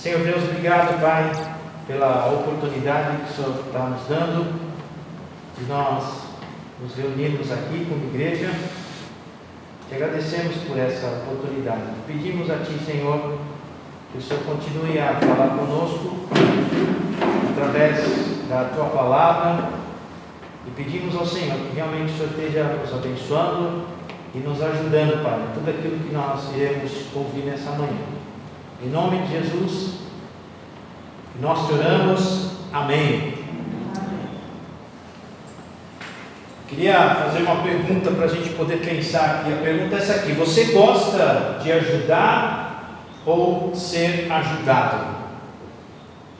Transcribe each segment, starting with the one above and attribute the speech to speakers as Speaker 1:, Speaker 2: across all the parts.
Speaker 1: Senhor Deus, obrigado, Pai, pela oportunidade que o Senhor está nos dando de nós nos reunirmos aqui como igreja. Te agradecemos por essa oportunidade. Pedimos a Ti, Senhor, que o Senhor continue a falar conosco através da Tua palavra, e pedimos ao Senhor que realmente o Senhor esteja nos abençoando e nos ajudando, Pai, em tudo aquilo que nós iremos ouvir nessa manhã. Em nome de Jesus, nós te oramos. Amém. Queria fazer uma pergunta para a gente poder pensar aqui. A pergunta é essa aqui: você gosta de ajudar ou ser ajudado?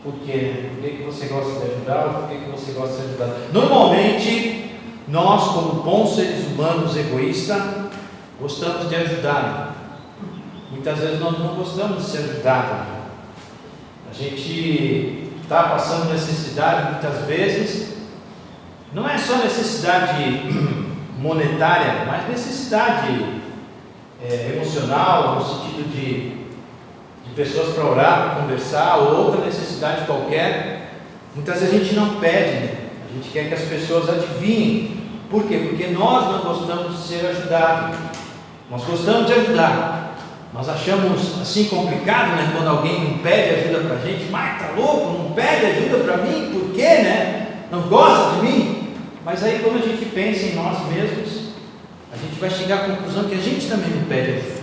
Speaker 1: Por quê? Por que você gosta de ajudar ou por que você gosta de ser ajudado? Normalmente, nós, como bons seres humanos egoístas, gostamos de ajudar. Muitas vezes nós não gostamos de ser ajudados. A gente está passando necessidade muitas vezes. Não é só necessidade monetária, mas necessidade emocional, no sentido de pessoas para orar, para conversar, ou outra necessidade qualquer. Muitas vezes a gente não pede, né? A gente quer que as pessoas adivinhem. Por quê? Porque nós não gostamos de ser ajudados. Nós gostamos de ajudar. Nós achamos assim complicado, né? Quando alguém não pede ajuda para a gente. Mas tá louco, não pede ajuda para mim? Por quê, né? Não gosta de mim? Mas aí quando a gente pensa em nós mesmos, a gente vai chegar à conclusão que a gente também não pede ajuda.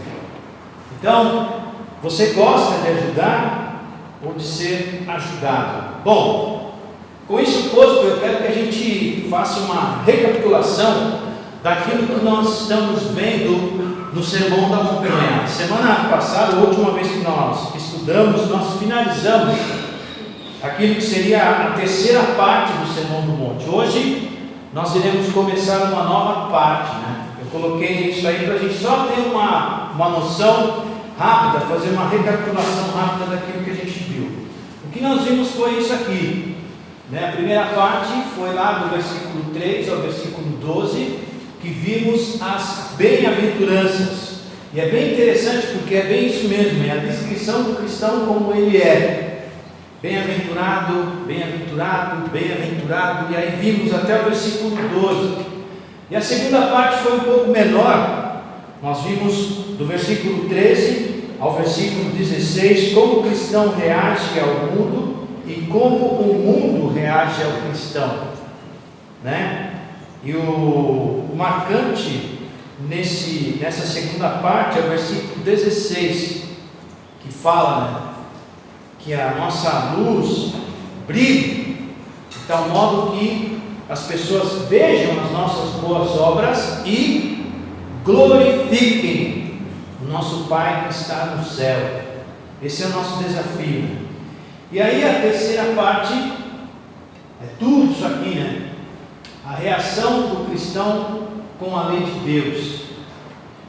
Speaker 1: Então, você gosta de ajudar ou de ser ajudado? Bom, com isso posto, eu quero que a gente faça uma recapitulação daquilo que nós estamos vendo no Sermão da Montanha. Semana passada, a última vez que nós estudamos, nós finalizamos aquilo que seria a terceira parte do Sermão do Monte. Hoje nós iremos começar uma nova parte, né? Eu coloquei isso aí para a gente só ter uma noção rápida, fazer uma recapitulação rápida daquilo que a gente viu. O que nós vimos foi isso aqui, né? A primeira parte foi lá do versículo 3 ao versículo 12, que vimos as bem-aventuranças. E é bem interessante porque é bem isso mesmo, é a descrição do cristão como ele é. Bem-aventurado, bem-aventurado, bem-aventurado. E aí vimos até o versículo 12. E a segunda parte foi um pouco menor. Nós vimos do versículo 13 ao versículo 16 como o cristão reage ao mundo e como o mundo reage ao cristão, né? E o marcante nessa segunda parte é o versículo 16, que fala, né, que a nossa luz brilhe de tal modo que as pessoas vejam as nossas boas obras e glorifiquem o nosso Pai que está no céu. Esse é o nosso desafio. E aí a terceira parte é tudo isso aqui, né? A reação do cristão com a lei de Deus.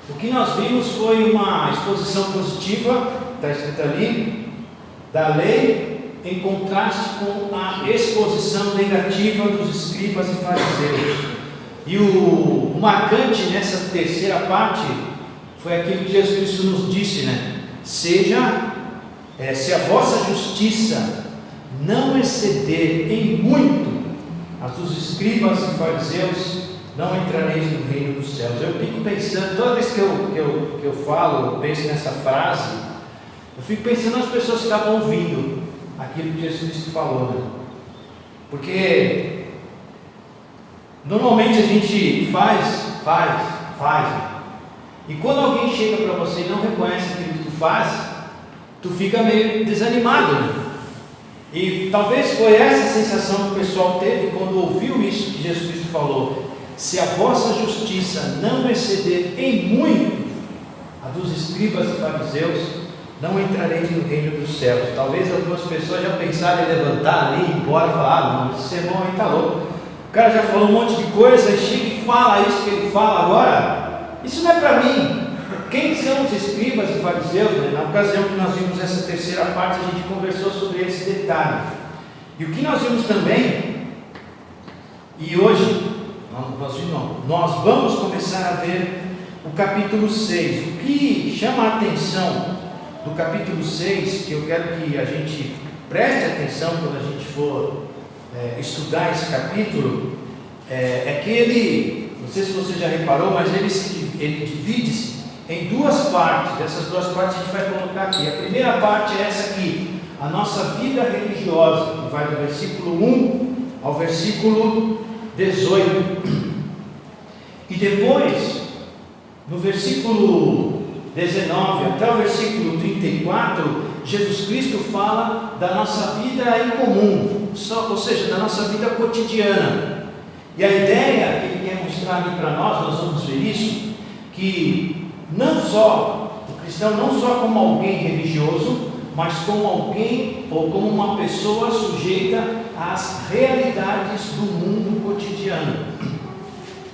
Speaker 1: O que nós vimos foi uma exposição positiva, está escrito ali, da lei, em contraste com a exposição negativa dos escribas e fariseus. E o marcante nessa terceira parte foi aquilo que Jesus Cristo nos disse, né? Se a vossa justiça não exceder em muito as dos escribas e fariseus, não entrareis no reino dos céus. Eu fico pensando, toda vez que eu falo, eu penso nessa frase, eu fico pensando nas pessoas que estavam ouvindo aquilo que Jesus Cristo falou, né? Porque normalmente a gente faz, e quando alguém chega para você e não reconhece aquilo que tu faz, tu fica meio desanimado, né? E talvez foi essa sensação que o pessoal teve quando ouviu isso que Jesus Cristo falou: se a vossa justiça não exceder em muito a dos escribas e fariseus, não entrareis no reino dos céus. Talvez algumas pessoas já pensaram em levantar ali, ir embora e falar: não, esse sermão aí está louco, o cara já falou um monte de coisa e chega e fala isso que ele fala agora, isso não é para mim. Quem são os escribas e fariseus? Né? Na ocasião que nós vimos essa terceira parte, a gente conversou sobre esse detalhe. E o que nós vimos também, e hoje nós vamos começar a ver o capítulo 6. O que chama a atenção do capítulo 6, que eu quero que a gente preste atenção quando a gente for estudar esse capítulo, é que ele, não sei se você já reparou, mas ele divide-se em duas partes. Essas duas partes a gente vai colocar aqui. A primeira parte é essa aqui, a nossa vida religiosa, que vai do versículo 1 ao versículo 18. E depois, no versículo 19 até o versículo 34, Jesus Cristo fala da nossa vida em comum, ou seja, da nossa vida cotidiana. E a ideia que ele quer mostrar aqui para nós vamos ver isso, que não só, o cristão não só como alguém religioso, mas como alguém ou como uma pessoa sujeita às realidades do mundo cotidiano.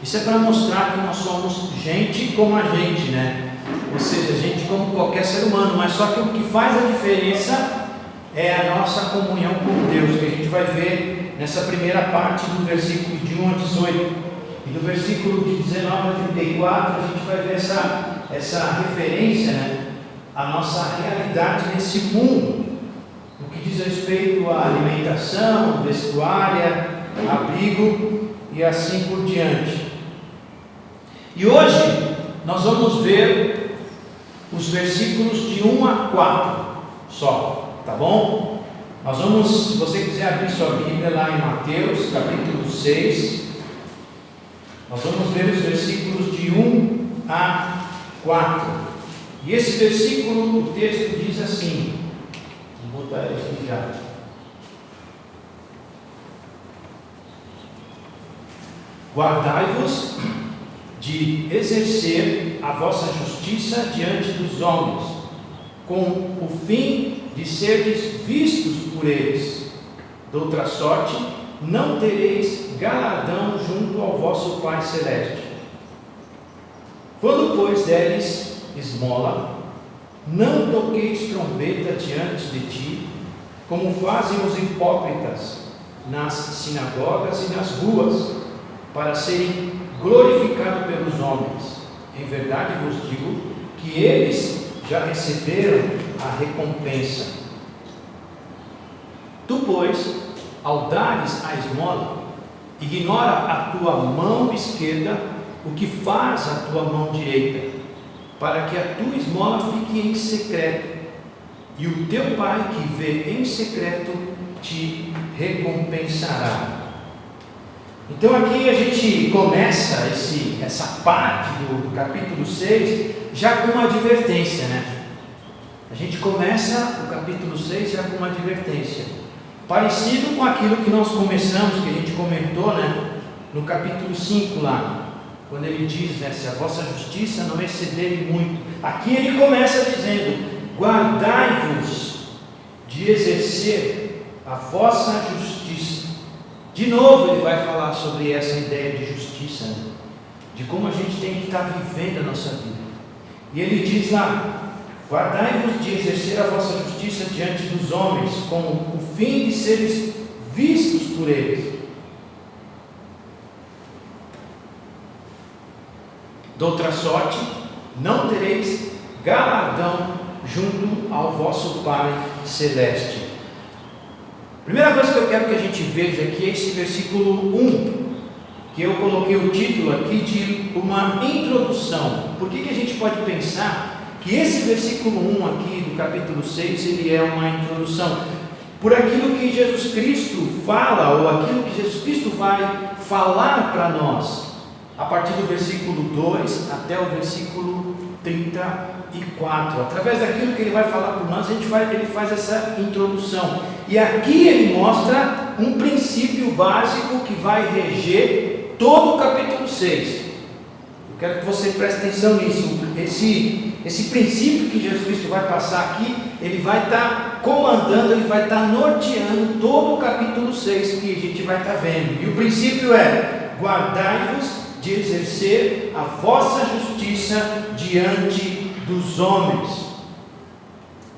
Speaker 1: Isso é para mostrar que nós somos gente como a gente, né? Ou seja, gente como qualquer ser humano, mas só que o que faz a diferença é a nossa comunhão com Deus, que a gente vai ver nessa primeira parte do versículo de 1 a 18, e do versículo de 19 a 34, a gente vai ver essa referência, né? A nossa realidade nesse mundo, no que diz respeito à alimentação, vestuária, abrigo e assim por diante. E hoje nós vamos ver os versículos de 1 a 4 só, tá bom? Nós vamos, se você quiser abrir sua Bíblia lá em Mateus capítulo 6, nós vamos ver os versículos de 1 a 4. E esse versículo, o texto diz assim, vou botar ele aqui já. Guardai-vos de exercer a vossa justiça diante dos homens, com o fim de seres vistos por eles. De outra sorte, não tereis galardão junto ao vosso Pai Celeste. Quando, pois, deres esmola, não toqueis trombeta diante de ti, como fazem os hipócritas nas sinagogas e nas ruas, para serem glorificados pelos homens. Em verdade vos digo que eles já receberam a recompensa. Tu, pois, ao dares a esmola, ignora a tua mão esquerda o que faz a tua mão direita, para que a tua esmola fique em secreto, e o teu Pai que vê em secreto te recompensará. Então aqui a gente começa essa parte do capítulo 6 já com uma advertência, né? A gente começa o capítulo 6 já com uma advertência, parecido com aquilo que nós começamos, que a gente comentou, né? No capítulo 5 lá, quando ele diz, né, se a vossa justiça não excederem muito. Aqui ele começa dizendo, guardai-vos de exercer a vossa justiça. De novo ele vai falar sobre essa ideia de justiça, né? De como a gente tem que estar vivendo a nossa vida. E ele diz lá, guardai-vos de exercer a vossa justiça diante dos homens, com o fim de seres vistos por eles. De outra sorte, não tereis galardão junto ao vosso Pai Celeste. Primeira coisa que eu quero que a gente veja aqui é esse versículo 1, que eu coloquei o título aqui de uma introdução. Por que a gente pode pensar que esse versículo 1 aqui do capítulo 6, ele é uma introdução? Por aquilo que Jesus Cristo fala, ou aquilo que Jesus Cristo vai falar para nós, a partir do versículo 2 até o versículo 34. Através daquilo que ele vai falar por nós, ele faz essa introdução. E aqui ele mostra um princípio básico que vai reger todo o capítulo 6. Eu quero que você preste atenção nisso. Esse princípio que Jesus Cristo vai passar aqui, ele vai estar comandando, ele vai estar norteando todo o capítulo 6 que a gente vai estar vendo. E o princípio é: guardai-vos de exercer a vossa justiça diante dos homens,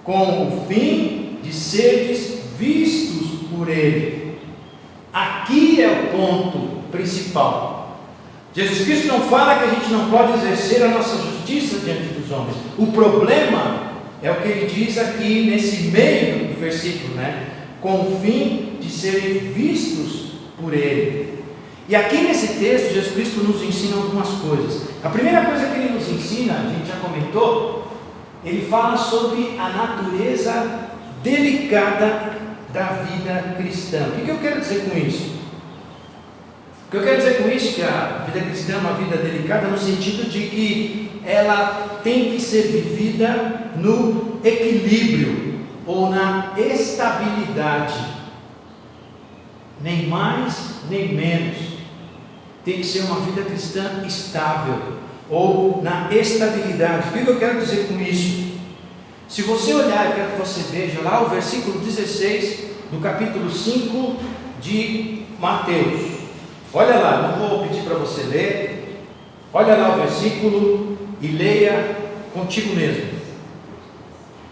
Speaker 1: com o fim de seres vistos por ele. Aqui é o ponto principal. Jesus Cristo não fala que a gente não pode exercer a nossa justiça diante dos homens. O problema é o que ele diz aqui nesse meio do versículo, né? Com o fim de serem vistos por Ele. E aqui nesse texto, Jesus Cristo nos ensina algumas coisas. A primeira coisa que Ele nos ensina, a gente já comentou, Ele fala sobre a natureza delicada da vida cristã. O que eu quero dizer com isso? O que eu quero dizer com isso é que a vida cristã é uma vida delicada no sentido de que ela tem que ser vivida no equilíbrio ou na estabilidade, nem mais nem menos. Tem que ser uma vida cristã estável ou na estabilidade. O que eu quero dizer com isso? Se você olhar, eu quero que você veja lá o versículo 16 do capítulo 5 de Mateus. Olha lá, não vou pedir para você ler. Olha lá o versículo e leia contigo mesmo.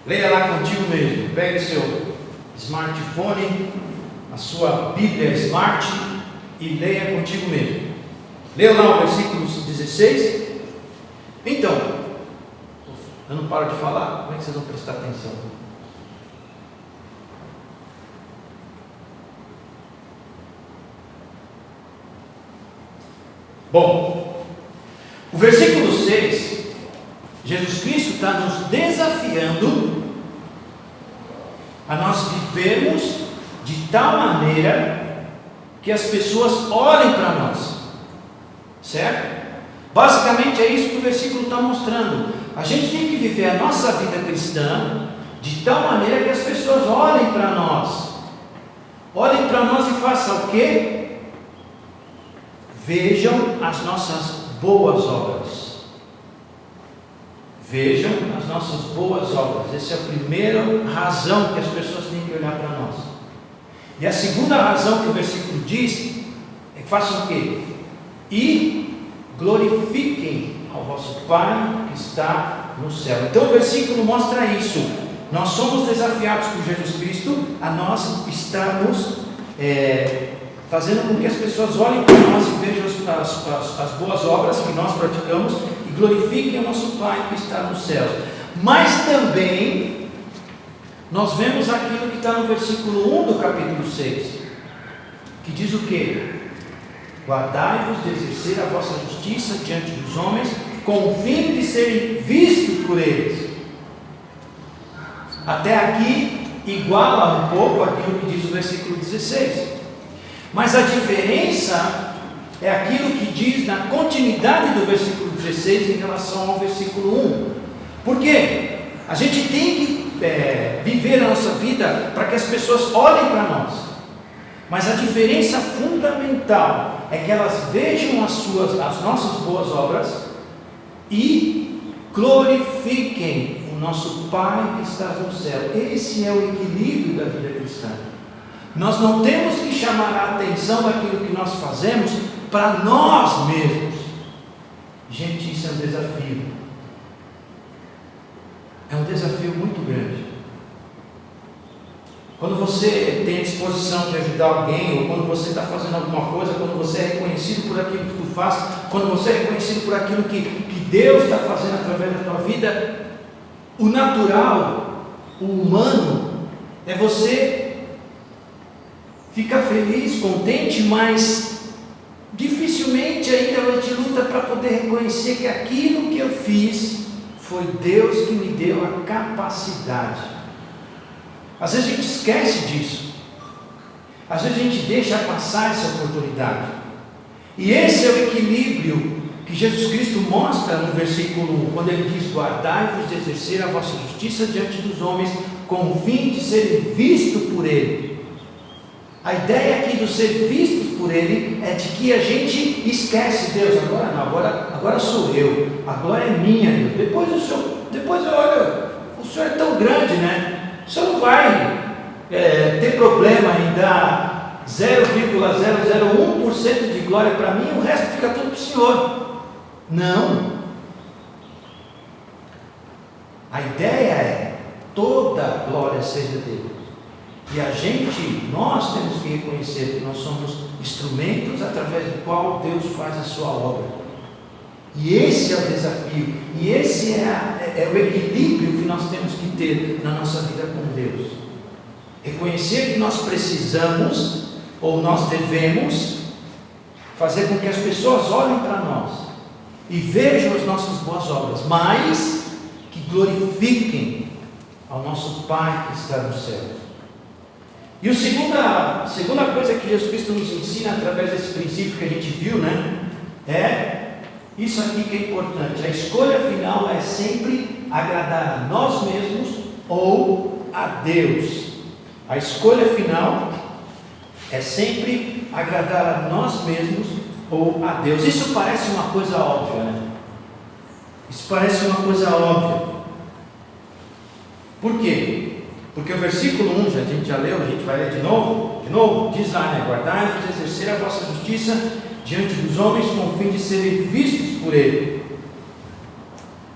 Speaker 1: Leia lá contigo mesmo. Pegue seu smartphone, a sua Bíblia Smart e leia contigo mesmo. Leia lá o versículo 16. Então, eu não paro de falar, como é que vocês vão prestar atenção? Bom, o versículo 6, Jesus Cristo está nos desafiando a nós vivermos de tal maneira que as pessoas olhem para nós, certo? Basicamente é isso que o versículo está mostrando. A gente tem que viver a nossa vida cristã de tal maneira que as pessoas olhem para nós. Olhem para nós e façam o quê? Vejam as nossas boas obras. Vejam as nossas boas obras. Essa é a primeira razão que as pessoas têm que olhar para nós. E a segunda razão que o versículo diz é que façam o quê? E glorifiquem ao vosso Pai que está no céu. Então o versículo mostra isso. Nós somos desafiados por Jesus Cristo a nós estarmos fazendo com que as pessoas olhem para nós e vejam as boas obras que nós praticamos e glorifiquem o nosso Pai que está nos céus. Mas também nós vemos aquilo que está no versículo 1 do capítulo 6, que diz o quê? Guardai-vos de exercer a vossa justiça diante dos homens, com o fim de serem vistos por eles. Até aqui iguala um pouco aquilo que diz o versículo 16. Mas a diferença é aquilo que diz na continuidade do versículo 16 em relação ao versículo 1. Por quê? A gente tem que viver a nossa vida para que as pessoas olhem para nós. Mas a diferença fundamental é que elas vejam as nossas boas obras e glorifiquem o nosso Pai que está no céu. Esse é o equilíbrio da vida cristã. Nós não temos que chamar a atenção daquilo que nós fazemos para nós mesmos. Gente, isso é um desafio. É um desafio muito grande. Quando você tem a disposição de ajudar alguém, ou quando você está fazendo alguma coisa, quando você é reconhecido por aquilo que tu faz, quando você é reconhecido por aquilo que Deus está fazendo através da tua vida, o natural, o humano, é você ficar feliz, contente, mas dificilmente ainda a gente luta para poder reconhecer que aquilo que eu fiz foi Deus que me deu a capacidade. Às vezes a gente esquece disso. Às vezes a gente deixa passar essa oportunidade. E esse é o equilíbrio que Jesus Cristo mostra no versículo 1, quando ele diz: guardai-vos de exercer a vossa justiça diante dos homens, com o fim de serem vistos por Ele. A ideia aqui do ser vistos por Ele é de que a gente esquece Deus. Agora não, agora sou eu, a glória é minha, Deus. Depois eu olho, o Senhor é tão grande, né? O Senhor não vai ter problema em dar 0,001% de glória para mim, o resto fica tudo para o Senhor. Não. A ideia é toda a glória seja dele. E nós temos que reconhecer que nós somos instrumentos através do qual Deus faz a sua obra. E esse é o desafio, e esse é o equilíbrio que nós temos que ter na nossa vida com Deus. Reconhecer que nós precisamos, ou nós devemos, fazer com que as pessoas olhem para nós e vejam as nossas boas obras, mas que glorifiquem ao nosso Pai que está no céu. E a segunda coisa que Jesus Cristo nos ensina através desse princípio que a gente viu, é isso aqui que é importante. A escolha final é sempre agradar a nós mesmos ou a Deus. A escolha final é sempre agradar a nós mesmos ou a Deus. Isso parece uma coisa óbvia, né? Isso parece uma coisa óbvia. Por quê? Porque o versículo 1, a gente já leu, a gente vai ler de novo, diz lá, guardai-vos de exercer a vossa justiça diante dos homens com o fim de serem vistos por Ele.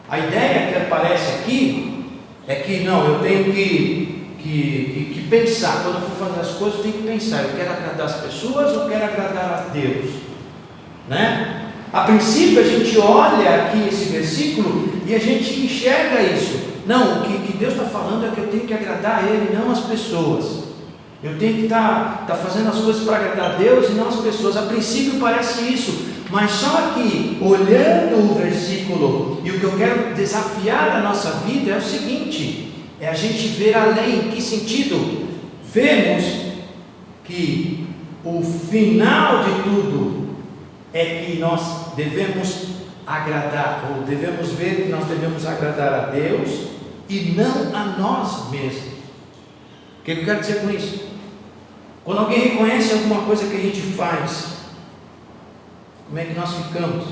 Speaker 1: A ideia que aparece aqui é que não, eu tenho que pensar, quando eu for fazer as coisas, eu tenho que pensar, eu quero agradar as pessoas ou quero agradar a Deus, né? A princípio a gente olha aqui esse versículo e a gente enxerga isso. Não, o que Deus está falando é que eu tenho que agradar a Ele, não as pessoas. Eu tenho que estar fazendo as coisas para agradar a Deus e não as pessoas. A princípio parece isso, mas só que olhando o versículo, e o que eu quero desafiar na nossa vida é o seguinte: é a gente ver além. Em que sentido? Vemos que o final de tudo é que nós devemos agradar, ou devemos ver que nós devemos agradar a Deus e não a nós mesmos. O que eu quero dizer com isso? Quando alguém reconhece alguma coisa que a gente faz, como é que nós ficamos?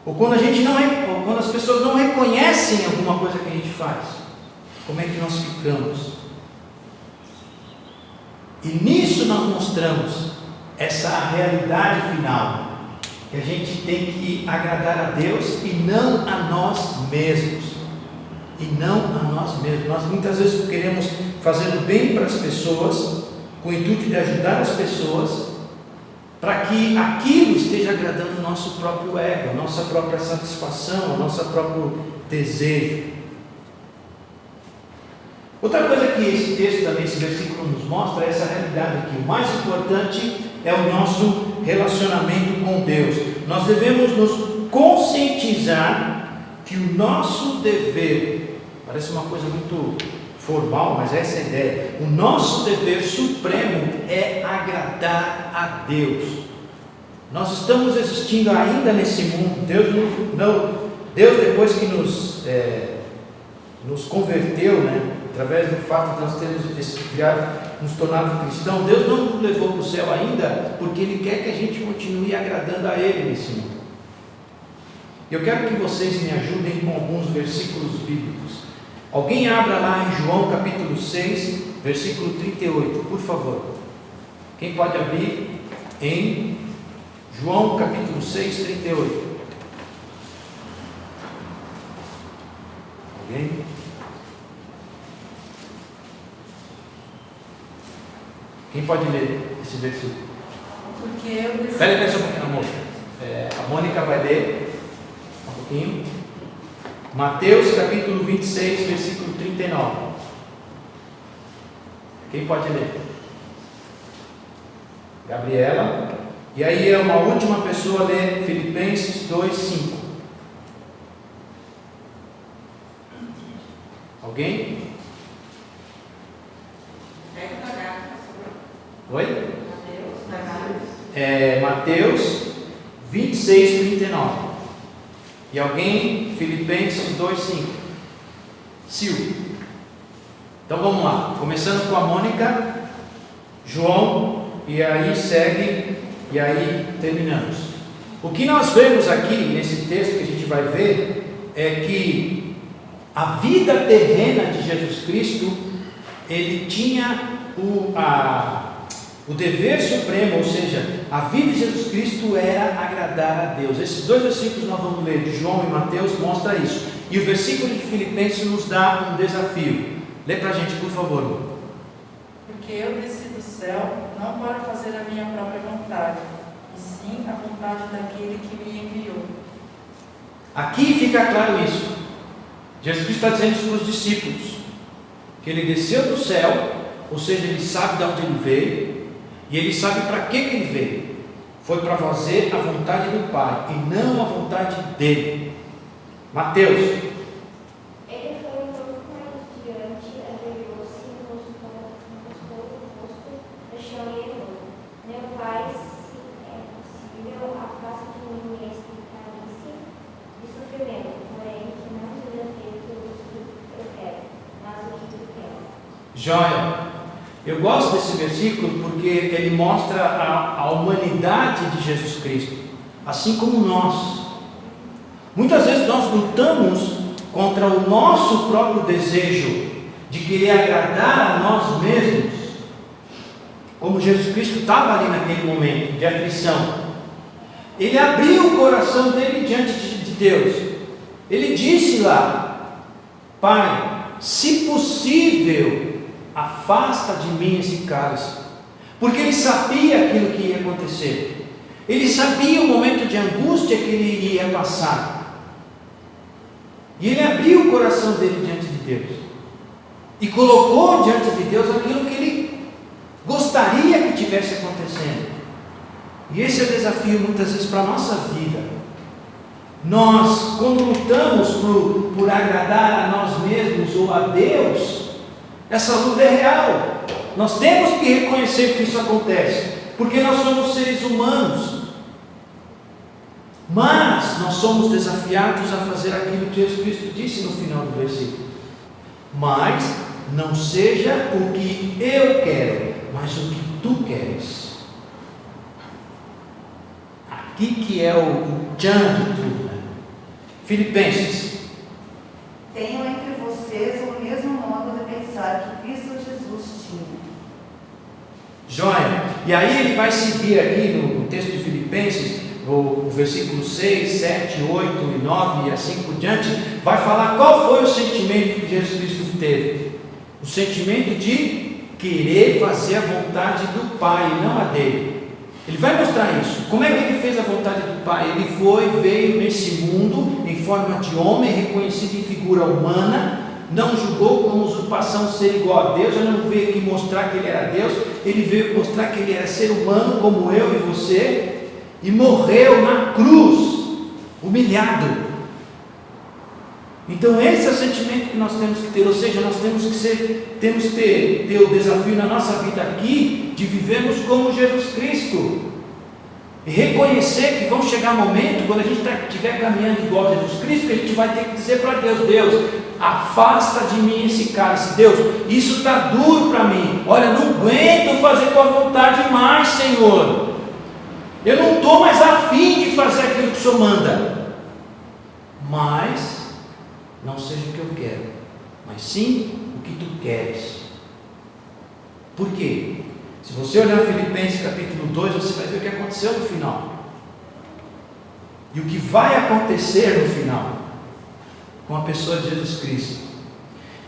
Speaker 1: Ou quando as pessoas não reconhecem alguma coisa que a gente faz, como é que nós ficamos? E nisso nós mostramos essa realidade final, que a gente tem que agradar a Deus e não a nós mesmos. E não a nós mesmos. Nós muitas vezes queremos fazer o bem para as pessoas, com o intuito de ajudar as pessoas, para que aquilo esteja agradando o nosso próprio ego, a nossa própria satisfação, o nosso próprio desejo. Outra coisa que esse texto também, esse versículo nos mostra, é essa realidade aqui. O mais importante é o nosso relacionamento com Deus. Nós devemos nos conscientizar que o nosso dever, parece uma coisa muito formal, mas essa é a ideia. O nosso dever supremo é agradar a Deus. Nós estamos existindo ainda nesse mundo. Deus depois que nos converteu, através do fato de nós termos nos tornado cristãos, Deus não nos levou para o céu ainda, porque Ele quer que a gente continue agradando a Ele nesse mundo. Eu quero que vocês me ajudem com alguns versículos bíblicos. Alguém abra lá em João capítulo 6, versículo 38, por favor. Quem pode abrir em João capítulo 6, 38? Alguém? Quem pode ler esse versículo?
Speaker 2: Porque eu
Speaker 1: Espera aí só um pouquinho, amor. A Mônica vai ler um pouquinho. Mateus capítulo 26, versículo 39. Quem pode ler? Gabriela. E aí uma última pessoa lê Filipenses 2, 5. Alguém? Oi? Mateus 26, 39. E alguém? Filipenses 2, 5. Sil. Então vamos lá. Começando com a Mônica, João, e aí segue, e aí terminamos. O que nós vemos aqui nesse texto que a gente vai ver é que a vida terrena de Jesus Cristo, ele tinha o dever supremo, ou seja, a vida de Jesus Cristo era agradar a Deus. Esses dois versículos nós vamos ler, de João e Mateus, mostra isso. E o versículo de Filipenses nos dá um desafio. Lê para a gente, por favor.
Speaker 2: Porque eu desci do céu não para fazer a minha própria vontade, e sim a vontade daquele que me enviou.
Speaker 1: Aqui fica claro isso. Jesus Cristo está dizendo isso para os discípulos, que ele desceu do céu, ou seja, ele sabe de onde ele veio, e ele sabe para que ele veio. Foi para fazer a vontade do Pai, e não a vontade dele. Mateus.
Speaker 3: Ele foi um pouco mais adiante, ajoelhou-se e encostou o rosto no chão e orou: Meu Pai, se é possível, afasta de mim este cálice de sofrimento, porém que não seja feito o que eu quero, mas o que tu queres.
Speaker 1: Joia. Eu gosto desse versículo porque ele mostra a humanidade de Jesus Cristo, assim como nós. Muitas vezes nós lutamos contra o nosso próprio desejo de querer agradar a nós mesmos, como Jesus Cristo estava ali naquele momento de aflição. Ele abriu o coração dele diante de Deus. Ele disse lá: Pai, se possível, afasta de mim esse cálice, porque ele sabia aquilo que ia acontecer, ele sabia o momento de angústia que ele iria passar, e ele abriu o coração dele diante de Deus, e colocou diante de Deus aquilo que ele gostaria que tivesse acontecendo. E esse é o desafio muitas vezes para a nossa vida. Nós, quando lutamos por agradar a nós mesmos ou a Deus, essa luta é real. Nós temos que reconhecer que isso acontece, porque nós somos seres humanos. Mas nós somos desafiados a fazer aquilo que Jesus Cristo disse no final do versículo: Mas não seja o que eu quero, mas o que tu queres. Aqui que é o tchan de tudo, né? Filipenses.
Speaker 4: Tenham entre vocês o mesmo modo de pensar que Cristo Jesus tinha.
Speaker 1: Joia. E aí ele vai seguir aqui no texto de Filipenses, o versículo 6, 7, 8 e 9 e assim por diante, vai falar qual foi o sentimento que Jesus Cristo teve. O sentimento de querer fazer a vontade do Pai e não a dele. Ele vai mostrar isso. Como é que ele fez a vontade do Pai? Ele veio nesse mundo em forma de homem, reconhecido em figura humana, não julgou como usurpação ser igual a Deus. Ele não veio aqui mostrar que ele era Deus, ele veio mostrar que ele era ser humano como eu e você, e morreu na cruz, humilhado. Então esse é o sentimento que nós temos que ter, ou seja, nós temos que ter o desafio na nossa vida aqui de vivermos como Jesus Cristo, e reconhecer que vão chegar momentos, quando a gente estiver caminhando igual a Jesus Cristo, que a gente vai ter que dizer para Deus: Deus, afasta de mim esse cálice. Deus, isso está duro para mim, olha, não aguento fazer tua vontade mais, Senhor, eu não estou mais afim de fazer aquilo que o Senhor manda, mas não seja o que eu quero, mas sim o que tu queres. Por quê? Se você olhar Filipenses capítulo 2, você vai ver o que aconteceu no final, e o que vai acontecer no final com a pessoa de Jesus Cristo.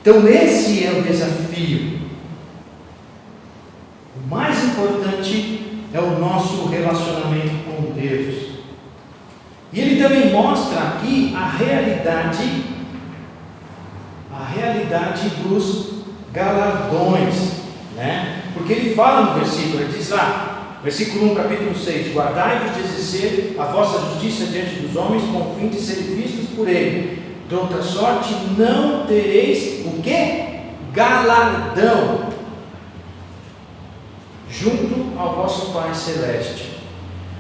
Speaker 1: Então esse é o desafio. O mais importante é o nosso relacionamento com Deus. E ele também mostra aqui a realidade dos galardões, né? Porque ele fala no versículo, ele diz lá, versículo 1, capítulo 6: Guardai-vos de exercer a vossa justiça diante dos homens, com o fim de serem vistos por ele. De outra sorte não tereis o quê? Galardão junto ao vosso Pai Celeste.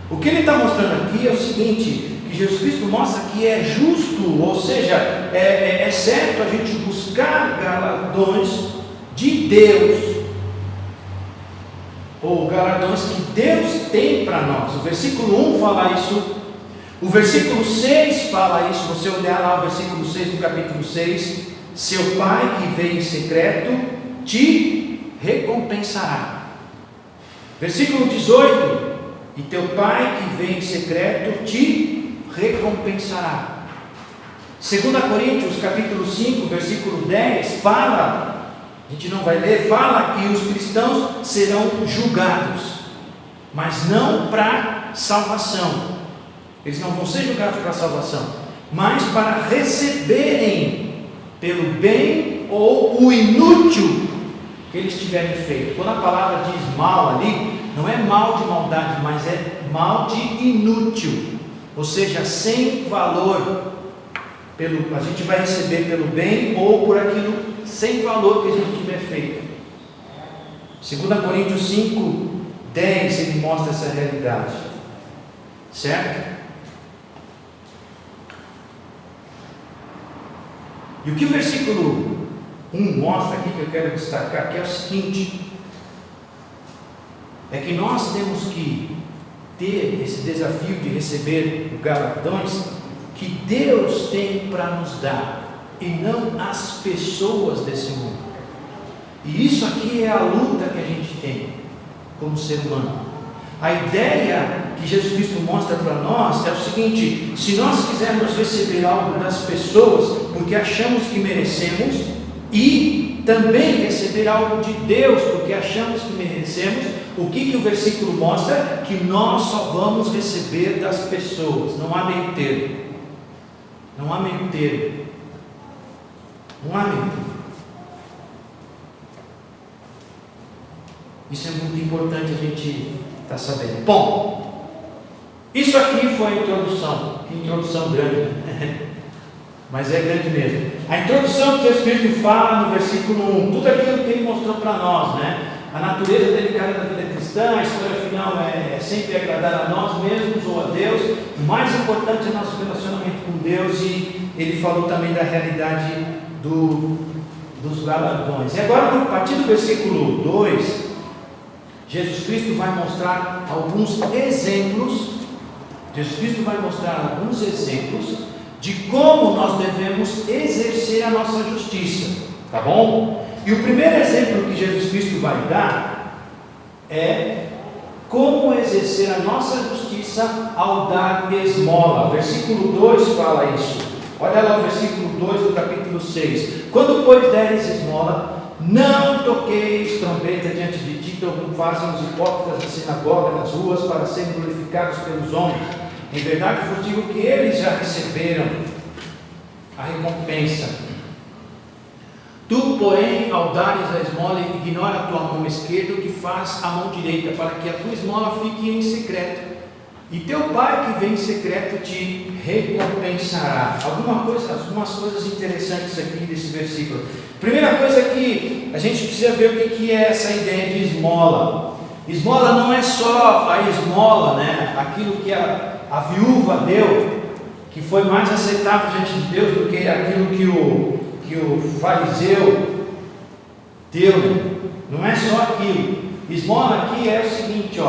Speaker 1: O que ele está mostrando aqui é o seguinte: que Jesus Cristo mostra que é justo, ou seja, é certo a gente buscar galardões de Deus, ou galardões que Deus tem para nós. O versículo 1 fala isso, o versículo 6 fala isso. Você olhar lá o versículo 6 do capítulo 6: seu Pai que veio em secreto te recompensará. Versículo 18: e teu Pai que vem em secreto te recompensará. 2 Coríntios capítulo 5, versículo 10 fala, a gente não vai ler, fala que os cristãos serão julgados, mas não para salvação. Eles não vão ser julgados para salvação, mas para receberem pelo bem ou o inútil que eles tiverem feito. Quando a palavra diz mal ali, não é mal de maldade, mas é mal de inútil, ou seja, sem valor. A gente vai receber pelo bem ou por aquilo sem valor que a gente tiver feito. 2 Coríntios 5, 10, ele mostra essa realidade, certo? E o que o versículo 1 mostra aqui, que eu quero destacar, que é o seguinte: é que nós temos que ter esse desafio de receber os galardões que Deus tem para nos dar, e não as pessoas desse mundo. E isso aqui é a luta que a gente tem como ser humano. A ideia que Jesus Cristo mostra para nós é o seguinte: se nós quisermos receber algo das pessoas porque achamos que merecemos, e também receber algo de Deus porque achamos que merecemos, o que o versículo mostra? Que nós só vamos receber das pessoas, não há meio termo. Não há meio termo. Não há meio termo. Isso é muito importante a gente estar sabendo. Bom, isso aqui foi a introdução. Que introdução grande, né? Mas é grande mesmo. A introdução que o Espírito fala no versículo 1, tudo aquilo que ele mostrou para nós, né? A natureza delicada da vida cristã, a escolha final é sempre agradar a nós mesmos ou a Deus. O mais importante é nosso relacionamento com Deus, e ele falou também da realidade dos galardões. E agora, a partir do versículo 2, Jesus Cristo vai mostrar alguns exemplos. Jesus Cristo vai mostrar alguns exemplos de como nós devemos exercer a nossa justiça, tá bom? E o primeiro exemplo que Jesus Cristo vai dar é como exercer a nossa justiça ao dar esmola. Versículo 2 fala isso. Olha lá o versículo 2 do capítulo 6. Quando, pois, deres esmola, não toqueis trombeta diante de ti, como fazem os hipócritas da sinagoga nas ruas, para serem glorificados pelos homens. Em verdade vos digo que eles já receberam a recompensa. Tu, porém, ao dares a esmola, ignora a tua mão esquerda, o que faz a mão direita, para que a tua esmola fique em secreto. E teu Pai que vem em secreto te recompensará. Algumas coisas interessantes aqui desse versículo. Primeira coisa que a gente precisa ver o que é essa ideia de esmola. Esmola não é só a esmola, né? Aquilo que a viúva deu, que foi mais aceitável diante de Deus do que aquilo que o fariseu deu. Não é só aquilo. Esmola aqui é o seguinte,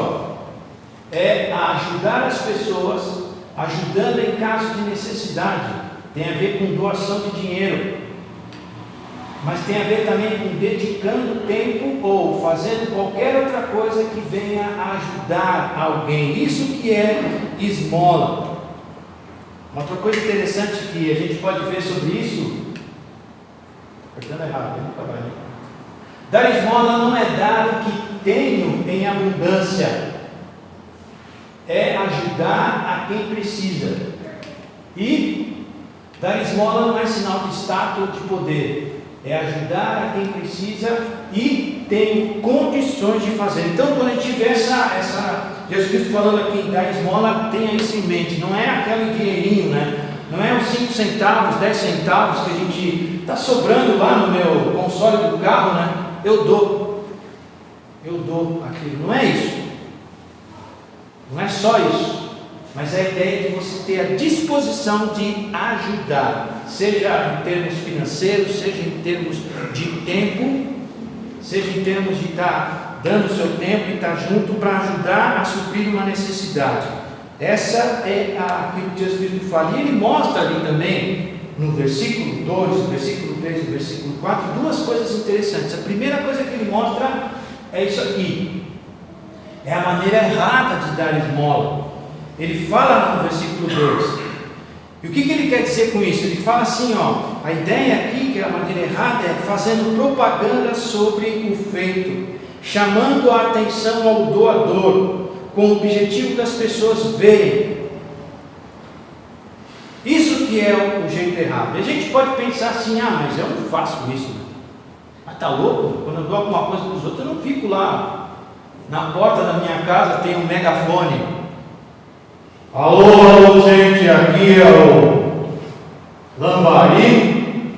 Speaker 1: é ajudar as pessoas, ajudando em caso de necessidade. Tem a ver com doação de dinheiro, mas tem a ver também com dedicando tempo ou fazendo qualquer outra coisa que venha a ajudar alguém. Isso que é esmola. Uma outra coisa interessante que a gente pode ver sobre isso, perdão, errado, nunca vai. Dar esmola não é dar o que tenho em abundância, é ajudar a quem precisa. E dar esmola não é sinal de status ou de poder, é ajudar a quem precisa e tem condições de fazer. Então, quando a gente vê Jesus Cristo falando aqui em dar esmola, tenha isso em mente. Não é aquele dinheirinho, né? Não é os 5 centavos, 10 centavos que a gente está sobrando lá no meu console do carro, né? Eu dou aquilo. Não é isso. Não é só isso. Mas é a ideia de você ter a disposição de ajudar, seja em termos financeiros, seja em termos de tempo, seja em termos de estar dando o seu tempo e estar junto para ajudar a suprir uma necessidade. Essa é aquilo que Jesus Cristo fala. E ele mostra ali também, no versículo 2, no versículo 3 e no versículo 4, duas coisas interessantes. A primeira coisa que ele mostra é isso aqui. É a maneira errada de dar esmola. Ele fala no versículo 2. E o que ele quer dizer com isso? Ele fala assim, a ideia aqui, que é a maneira errada, é fazendo propaganda sobre o feito, chamando a atenção ao doador, com o objetivo das pessoas verem. Isso que é o jeito errado. E a gente pode pensar assim, mas eu não faço isso. Mas tá louco? Quando eu dou alguma coisa para os outros, eu não fico lá. Na porta da minha casa tem um megafone. Alô, alô, gente, aqui é o Lambari.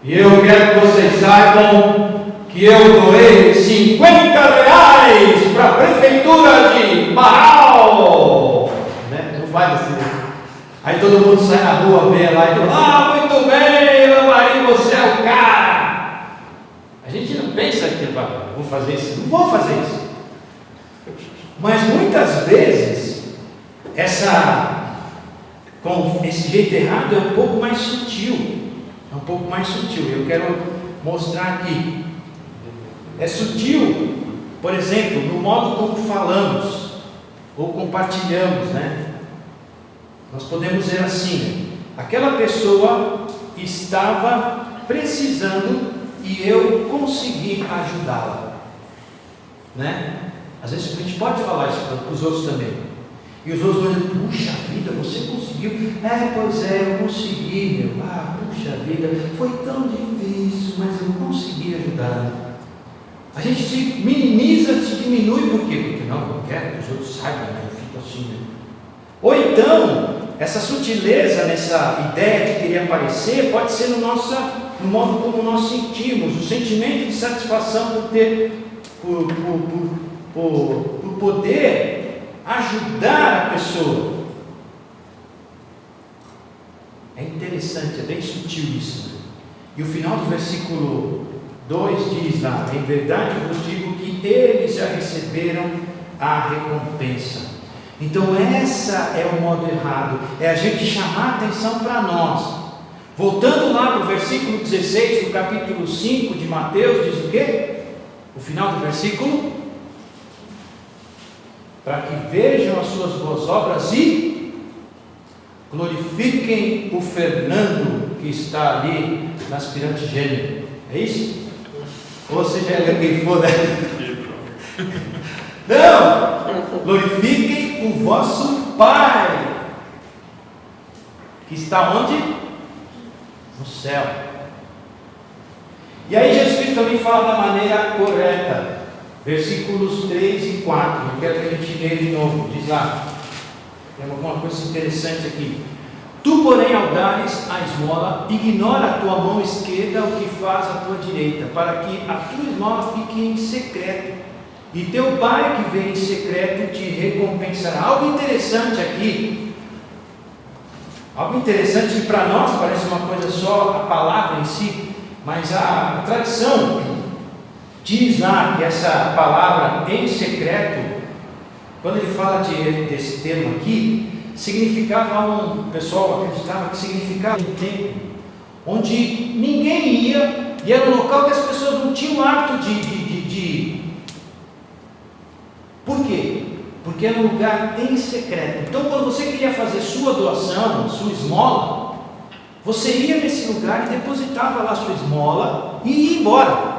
Speaker 1: E eu quero que vocês saibam que eu doei R$50 para a prefeitura de Barral. Né? Não faz assim. Aí todo mundo sai na rua, vê lá e fala, muito bem, Lambari, você é o cara. A gente não pensa que vou fazer isso, não vou fazer isso. Mas muitas vezes, com esse jeito errado é um pouco mais sutil. É um pouco mais sutil. Eu quero mostrar aqui. É sutil, por exemplo, no modo como falamos ou compartilhamos, né? Nós podemos dizer assim: aquela pessoa estava precisando e eu consegui ajudá-la, né? Às vezes a gente pode falar isso para os outros também. E os outros vão dizer, puxa vida, você conseguiu. Pois é, eu consegui, meu. Puxa vida, foi tão difícil, mas eu consegui ajudar. A gente se minimiza, se diminui, por quê? Porque não, eu quero que os outros saibam, né? Eu fico assim, né? Ou então, essa sutileza nessa ideia de querer aparecer, pode ser no modo como nós sentimos, o sentimento de satisfação por poder ajudar a pessoa. É interessante, é bem sutil isso. E o final do versículo 2 diz lá: em verdade vos digo que eles já receberam a recompensa. Então essa é o modo errado, é a gente chamar a atenção para nós. Voltando lá para o versículo 16 do capítulo 5 de Mateus, diz o quê? O final do versículo: para que vejam as suas boas obras e glorifiquem o Fernando que está ali na aspirante gênero. É isso? Ou você já é quem for, né? Não! Glorifiquem o vosso Pai que está onde? No céu. E aí Jesus Cristo também fala da maneira correta. Versículos 3 e 4, eu quero que a gente leia de novo, diz lá, tem alguma coisa interessante aqui. Tu, porém, ao dares a esmola, ignora a tua mão esquerda o que faz a tua direita, para que a tua esmola fique em secreto, e teu Pai que vem em secreto te recompensará. Algo interessante aqui, algo interessante que para nós parece uma coisa só, a palavra em si, mas a tradição diz lá que essa palavra em secreto, quando ele fala desse termo aqui, significava o pessoal acreditava que significava um tempo onde ninguém ia, e era um local que as pessoas não tinham hábito de. Por quê? Porque era um lugar em secreto. Então, quando você queria fazer sua doação, sua esmola, você ia nesse lugar e depositava lá sua esmola e ia embora.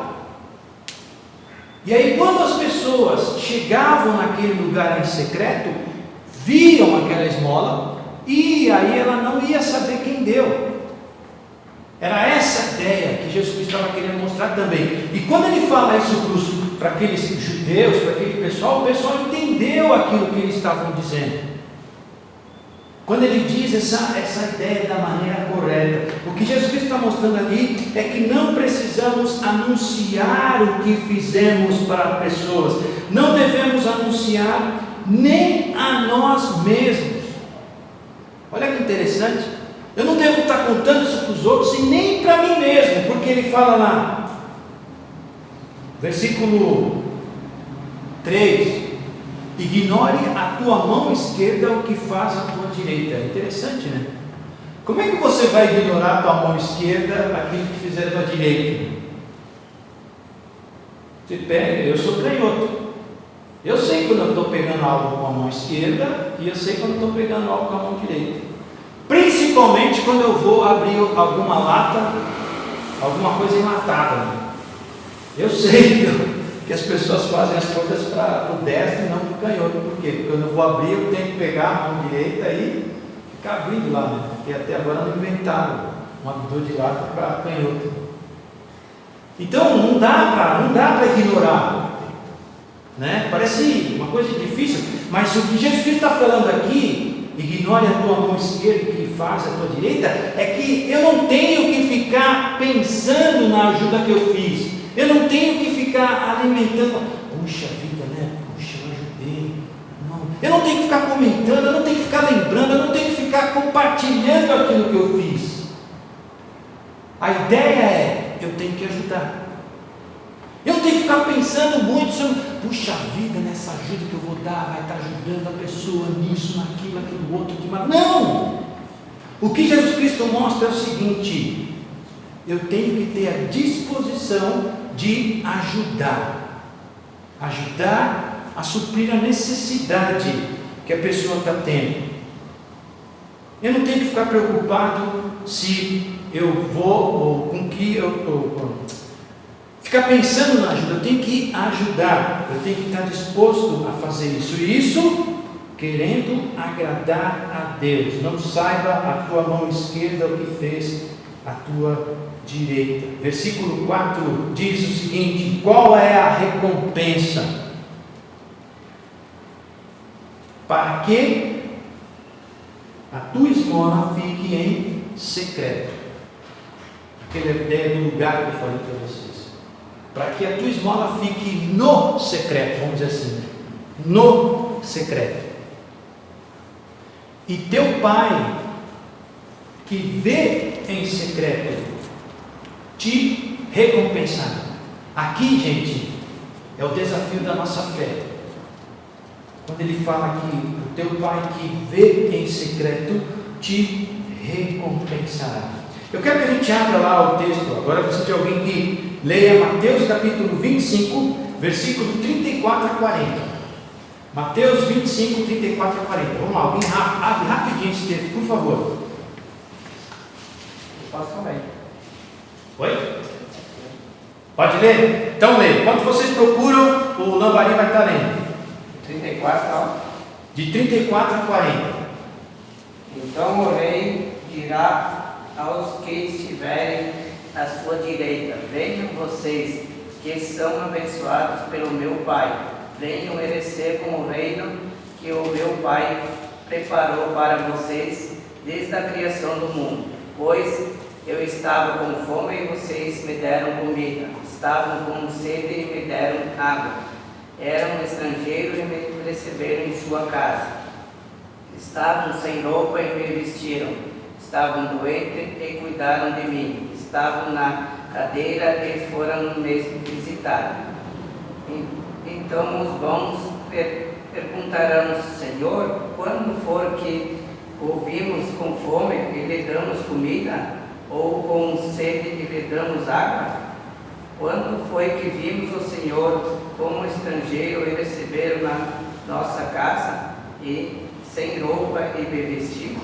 Speaker 1: E aí, quando as pessoas chegavam naquele lugar em secreto, viam aquela esmola, e aí ela não ia saber quem deu. Era essa ideia que Jesus Cristo estava querendo mostrar também. E quando ele fala isso para aqueles judeus, para aquele pessoal, o pessoal entendeu aquilo que eles estavam dizendo. Quando ele diz essa ideia da maneira correta, o que Jesus Cristo está mostrando ali é que não precisamos anunciar o que fizemos para pessoas, não devemos anunciar nem a nós mesmos. Olha que interessante, eu não devo estar contando isso para os outros e nem para mim mesmo, porque ele fala lá, versículo 3: ignore a tua mão esquerda o que faz a tua direita. É interessante, né? Como é que você vai ignorar a tua mão esquerda aquilo que fizer a tua direita? Você pega, eu sou canhoto. Eu sei quando eu estou pegando algo com a mão esquerda e eu sei quando estou pegando algo com a mão direita. Principalmente quando eu vou abrir alguma lata, alguma coisa enlatada. Eu sei que as pessoas fazem as coisas para o destro e não para o canhoto. Por quê? Porque quando eu vou abrir, eu tenho que pegar a mão direita e ficar abrindo lá, né? porque até agora não inventaram um abridor de lata para canhoto. Então não dá para ignorar, né? Parece uma coisa difícil, mas o que Jesus Cristo está falando aqui, ignore a tua mão esquerda que faz a tua direita, é que eu não tenho que ficar pensando na ajuda que eu fiz, eu não tenho que ficar alimentando, puxa vida, né? Puxa, eu ajudei. Não. Eu não tenho que ficar comentando, eu não tenho que ficar lembrando, eu não tenho que ficar compartilhando aquilo que eu fiz. A ideia é, eu tenho que ajudar. Eu não tenho que ficar pensando muito sobre, puxa vida, nessa ajuda que eu vou dar, vai estar ajudando a pessoa nisso, naquilo, aquilo outro, que mais. Não! O que Jesus Cristo mostra é o seguinte: eu tenho que ter a disposição de ajudar a suprir a necessidade que a pessoa está tendo. Eu não tenho que ficar preocupado se eu vou ou com que ficar pensando na ajuda. Eu tenho que ajudar, eu tenho que estar disposto a fazer isso, e isso querendo agradar a Deus. Não saiba a tua mão esquerda o que fez a tua direita. Versículo 4 diz o seguinte: qual é a recompensa? Para que a tua esmola fique em secreto. Aquela ideia do lugar que eu falei para vocês. Para que a tua esmola fique no secreto, vamos dizer assim, no secreto. E teu Pai, que vê em secreto, te recompensará. Aqui, gente, é o desafio da nossa fé. Quando ele fala que o teu Pai que vê em secreto te recompensará. Eu quero que a gente abra lá o texto. Agora precisa de alguém que leia Mateus capítulo 25, versículo 34 a 40. Mateus 25, 34 a 40. Vamos lá, alguém abre rapidinho esse texto, por favor.
Speaker 5: Eu posso também.
Speaker 1: Oi? Pode ler? Então lê. Enquanto vocês procuram, o Lambari vai estar lendo.
Speaker 5: 34, ó.
Speaker 1: De 34 a 40.
Speaker 5: Então o rei dirá aos que estiverem à sua direita: venham vocês que são abençoados pelo meu Pai, venham e recebam o reino que o meu Pai preparou para vocês desde a criação do mundo. Pois eu estava com fome e vocês me deram comida, estavam com sede e me deram água, eram estrangeiros e me receberam em sua casa, estavam sem roupa e me vestiram, estavam doentes e cuidaram de mim, estavam na cadeira e foram me visitar. Então os bons perguntarão: Senhor, quando for que ouvimos com fome e lhe damos comida, ou com sede e lhe damos água? Quando foi que vimos o Senhor como estrangeiro e receberam na nossa casa, e sem roupa e me vestimos?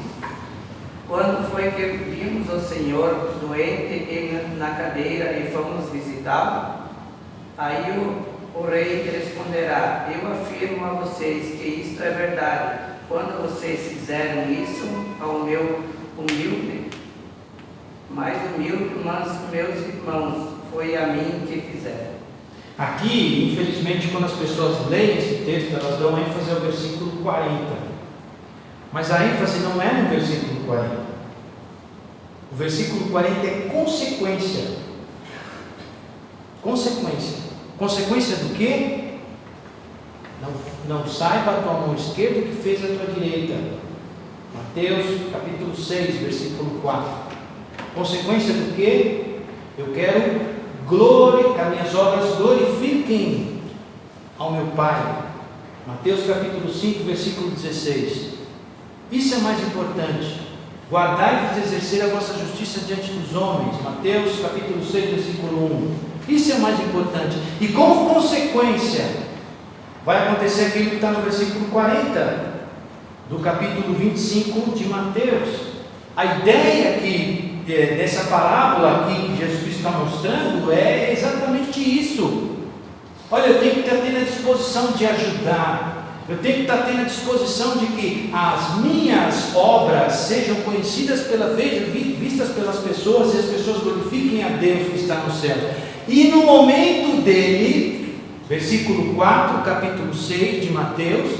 Speaker 5: Quando foi que vimos o Senhor doente e na cadeira e fomos visitá-lo? Aí o rei responderá: eu afirmo a vocês que isto é verdade, quando vocês fizeram isso ao meu humilde, mais humilde, mas meus irmãos, foi a mim que fizeram.
Speaker 1: Aqui, infelizmente, quando as pessoas leem esse texto, elas dão ênfase ao versículo 40. Mas a ênfase não é no versículo 40. O versículo 40 é consequência. Consequência. Consequência do quê? Não saiba a tua mão esquerda o que fez a tua direita. Mateus capítulo 6, versículo 4. Consequência do quê? Eu quero que as minhas obras glorifiquem ao meu Pai. Mateus capítulo 5, versículo 16. Isso é mais importante. Guardai-vos de exercer a vossa justiça diante dos homens. Mateus capítulo 6, versículo 1. Isso é mais importante. E como consequência, vai acontecer aquilo que está no versículo 40 do capítulo 25 de Mateus. A ideia que dessa parábola aqui que Jesus Cristo está mostrando é exatamente isso. Olha, eu tenho que ter a disposição de ajudar, Eu tenho que estar tendo a disposição de que as minhas obras sejam conhecidas vistas pelas pessoas e as pessoas glorifiquem a Deus que está no céu. E no momento dele, versículo 4, capítulo 6 de Mateus,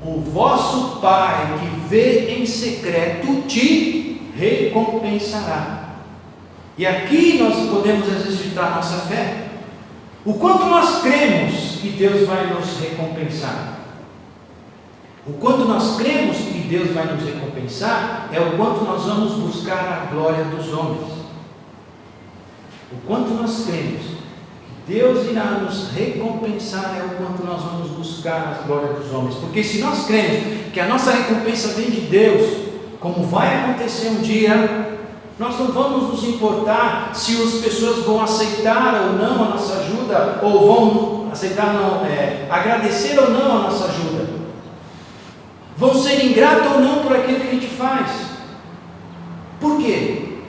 Speaker 1: o vosso Pai que vê em secreto te recompensará. E aqui nós podemos exercitar nossa fé. O quanto nós cremos que Deus vai nos recompensar. O quanto nós cremos que Deus vai nos recompensar é o quanto nós vamos buscar a glória dos homens. O quanto nós cremos que Deus irá nos recompensar é o quanto nós vamos buscar a glória dos homens. Porque se nós cremos que a nossa recompensa vem de Deus, como vai acontecer um dia, nós não vamos nos importar se as pessoas vão aceitar ou não a nossa ajuda, ou vão aceitar agradecer ou não a nossa ajuda, vão ser ingratos ou não por aquilo que a gente faz. Por quê?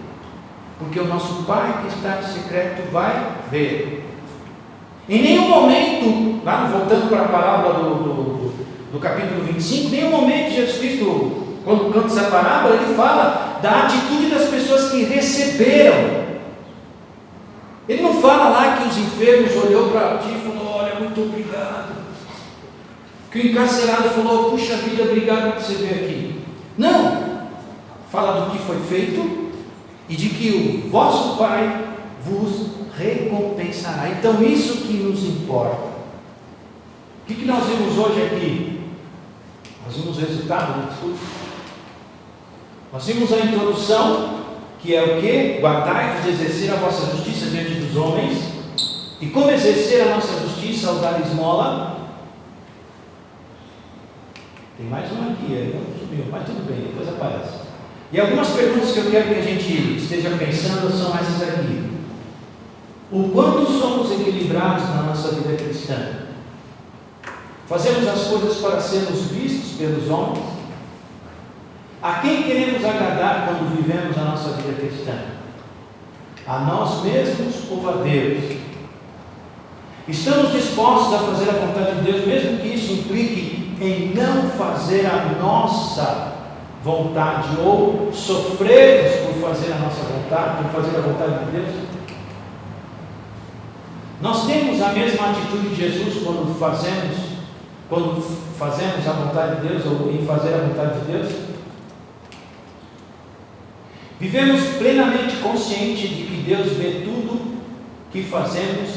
Speaker 1: Porque o nosso Pai que está em secreto vai ver. Em nenhum momento, lá voltando para a parábola do capítulo 25, em nenhum momento Jesus Cristo, quando canta essa parábola, ele fala da atitude das pessoas que receberam. Ele não fala lá que os enfermos olhou para ti e falou: olha, muito obrigado. Que o encarcerado falou: puxa vida, obrigado por você vir aqui. Não, fala do que foi feito e de que o vosso Pai vos recompensará. Então isso que nos importa. O que nós vimos hoje aqui? Nós vimos o resultado do discurso. Nós vimos a introdução, que é o que? Guardai-vos de exercer a vossa justiça diante dos homens. E como exercer a nossa justiça ao dar esmola? Tem mais uma aqui, não subiu, mas tudo bem, depois aparece. E algumas perguntas que eu quero que a gente esteja pensando são essas aqui. O quanto somos equilibrados na nossa vida cristã? Fazemos as coisas para sermos vistos pelos homens? A quem queremos agradar quando vivemos a nossa vida cristã? A nós mesmos ou a Deus? Estamos dispostos a fazer a vontade de Deus, mesmo que isso implique em não fazer a nossa vontade ou sofrermos por fazer a nossa vontade, por fazer a vontade de Deus? Nós temos a mesma atitude de Jesus quando fazemos a vontade de Deus ou em fazer a vontade de Deus? Vivemos plenamente conscientes de que Deus vê tudo que fazemos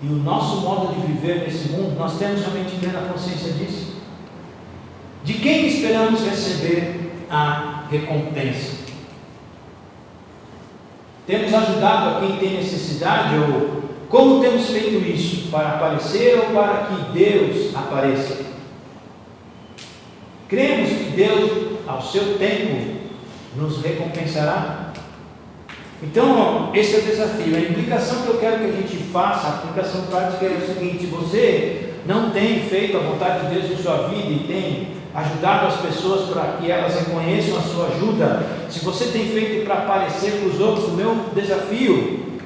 Speaker 1: e o nosso modo de viver nesse mundo, nós temos realmente plena consciência disso? De quem esperamos receber a recompensa? Temos ajudado a quem tem necessidade ou como temos feito isso? Para aparecer ou para que Deus apareça? Cremos que Deus, ao seu tempo, nos recompensará? Então, esse é o desafio. A implicação que eu quero que a gente faça, a aplicação prática é o seguinte: se você não tem feito a vontade de Deus em sua vida e tem ajudado as pessoas para que elas reconheçam a sua ajuda, se você tem feito para aparecer para os outros, o meu desafio,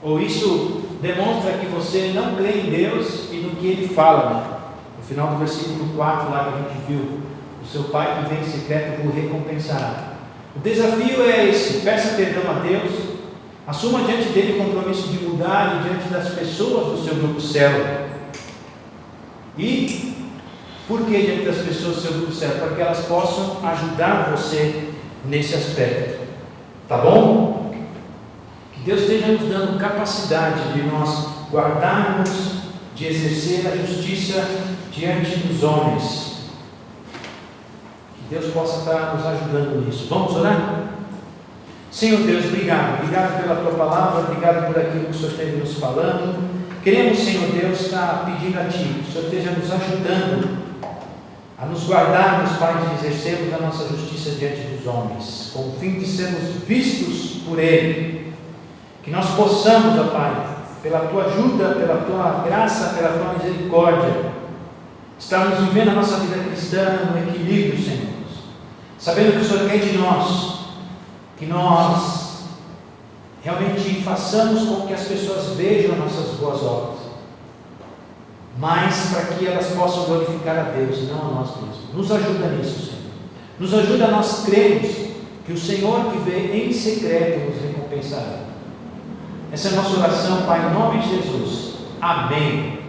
Speaker 1: ou isso demonstra que você não crê em Deus e no que Ele fala, né? No final do versículo 4 lá que a gente viu, o seu Pai que vem em secreto o recompensará. O desafio é esse: peça perdão a Deus, assuma diante dele o compromisso de mudar e diante das pessoas do seu grupo célula. E por que diante das pessoas do seu grupo célula? Para que elas possam ajudar você nesse aspecto. Tá bom? Que Deus esteja nos dando capacidade de nós guardarmos, de exercer a justiça diante dos homens. Deus possa estar nos ajudando nisso. Vamos orar? Senhor Deus, obrigado. Obrigado pela Tua palavra, obrigado por aquilo que o Senhor esteve nos falando. Queremos, Senhor Deus, estar pedindo a Ti, que o Senhor esteja nos ajudando a nos guardarmos, Pai, de exercermos a nossa justiça diante dos homens, com o fim de sermos vistos por Ele. Que nós possamos, ó Pai, pela Tua ajuda, pela Tua graça, pela Tua misericórdia, estarmos vivendo a nossa vida cristã no equilíbrio, Senhor, sabendo que o Senhor quer de nós, que nós realmente façamos com que as pessoas vejam as nossas boas obras, mas para que elas possam glorificar a Deus e não a nós mesmos. Nos ajuda nisso, Senhor. Nos ajuda a nós crermos que o Senhor que vê em secreto nos recompensará. Essa é a nossa oração, Pai, em nome de Jesus. Amém.